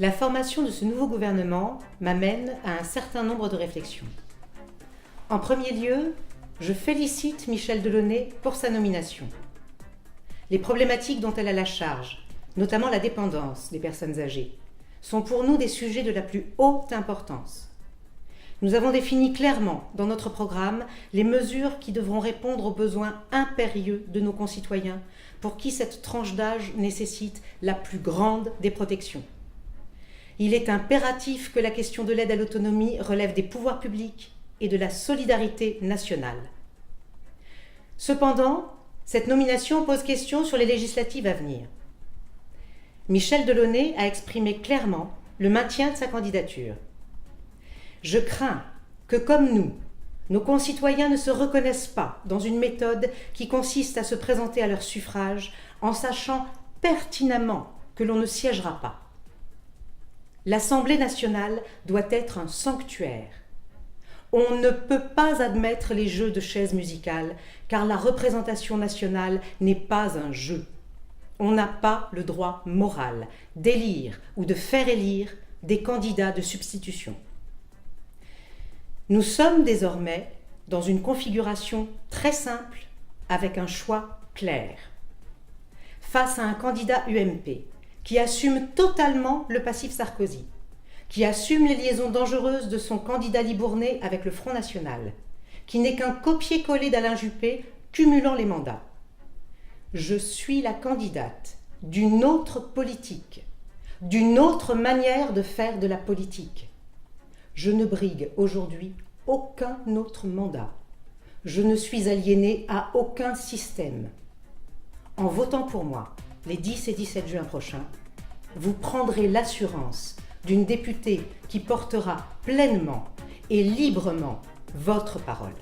La formation de ce nouveau gouvernement m'amène à un certain nombre de réflexions. En premier lieu, je félicite Michèle Delaunay pour sa nomination. Les problématiques dont elle a la charge, notamment la dépendance des personnes âgées, sont pour nous des sujets de la plus haute importance. Nous avons défini clairement dans notre programme les mesures qui devront répondre aux besoins impérieux de nos concitoyens pour qui cette tranche d'âge nécessite la plus grande des protections. Il est impératif que la question de l'aide à l'autonomie relève des pouvoirs publics et de la solidarité nationale. Cependant, cette nomination pose question sur les législatives à venir. Michèle Delaunay a exprimé clairement le maintien de sa candidature. Je crains que, comme nous, nos concitoyens ne se reconnaissent pas dans une méthode qui consiste à se présenter à leur suffrage en sachant pertinemment que l'on ne siégera pas. L'Assemblée nationale doit être un sanctuaire. On ne peut pas admettre les jeux de chaises musicales car la représentation nationale n'est pas un jeu. On n'a pas le droit moral d'élire ou de faire élire des candidats de substitution. Nous sommes désormais dans une configuration très simple avec un choix clair. Face à un candidat UMP qui assume totalement le passif Sarkozy, qui assume les liaisons dangereuses de son candidat Libournais avec le Front National, qui n'est qu'un copier-coller d'Alain Juppé cumulant les mandats. Je suis la candidate d'une autre politique, d'une autre manière de faire de la politique. Je ne brigue aujourd'hui aucun autre mandat. Je ne suis aliénée à aucun système. En votant pour moi, les 10 et 17 juin prochains, vous prendrez l'assurance d'une députée qui portera pleinement et librement votre parole.